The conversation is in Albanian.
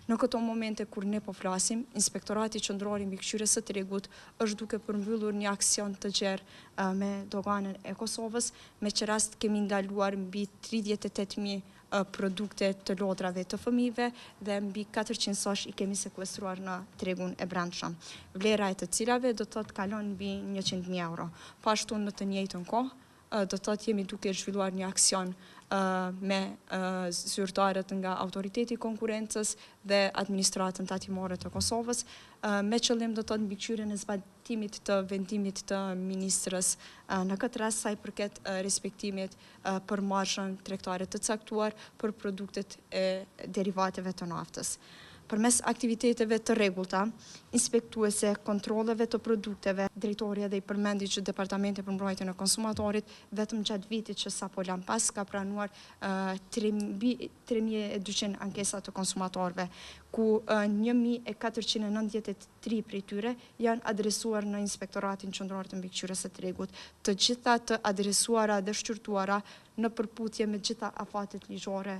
Në këto momente kur ne po flasim, Inspektorati Qendror i Mbikëqyrjes së Tregut është duke përmbyllur një aksion të gjerë me doganën e Kosovës, me që rast kemi ndaluar mbi 38.000 produkte të lodrave të fëmijëve dhe mbi 400 sosh i kemi sekuestruar në tregun e brendshëm. Vlera e të cilave do të kalon mbi 100.000 euro. Po ashtu në të njëjtën kohë, do të jemi duke zhvilluar një aksion me zyrtarët nga Autoriteti i Konkurrencës dhe Administratën Tatimore të Kosovës, me qëllim do të mbikëqyrjen e zbatimit të vendimit të ministrës në këtë rast sa i përket respektimit për marshën tregtare të caktuar për produktet e derivateve të naftës. Përmes aktiviteteve të rregullta, inspektuese, kontrolleve të produkteve, drejtoria dhe i përmendi që Departamenti për Mbrojtjen e Konsumatorit vetëm gjatë vitit që sapo lan pas ka pranuar 3.200 ankesa të konsumatorëve, ku 1.493 prej tyre janë adresuar në Inspektoratin Qendror të Mbikëqyrjes së Tregut, të gjitha të adresuara dhe shqyrtuara në përputhje me gjitha afatet ligjore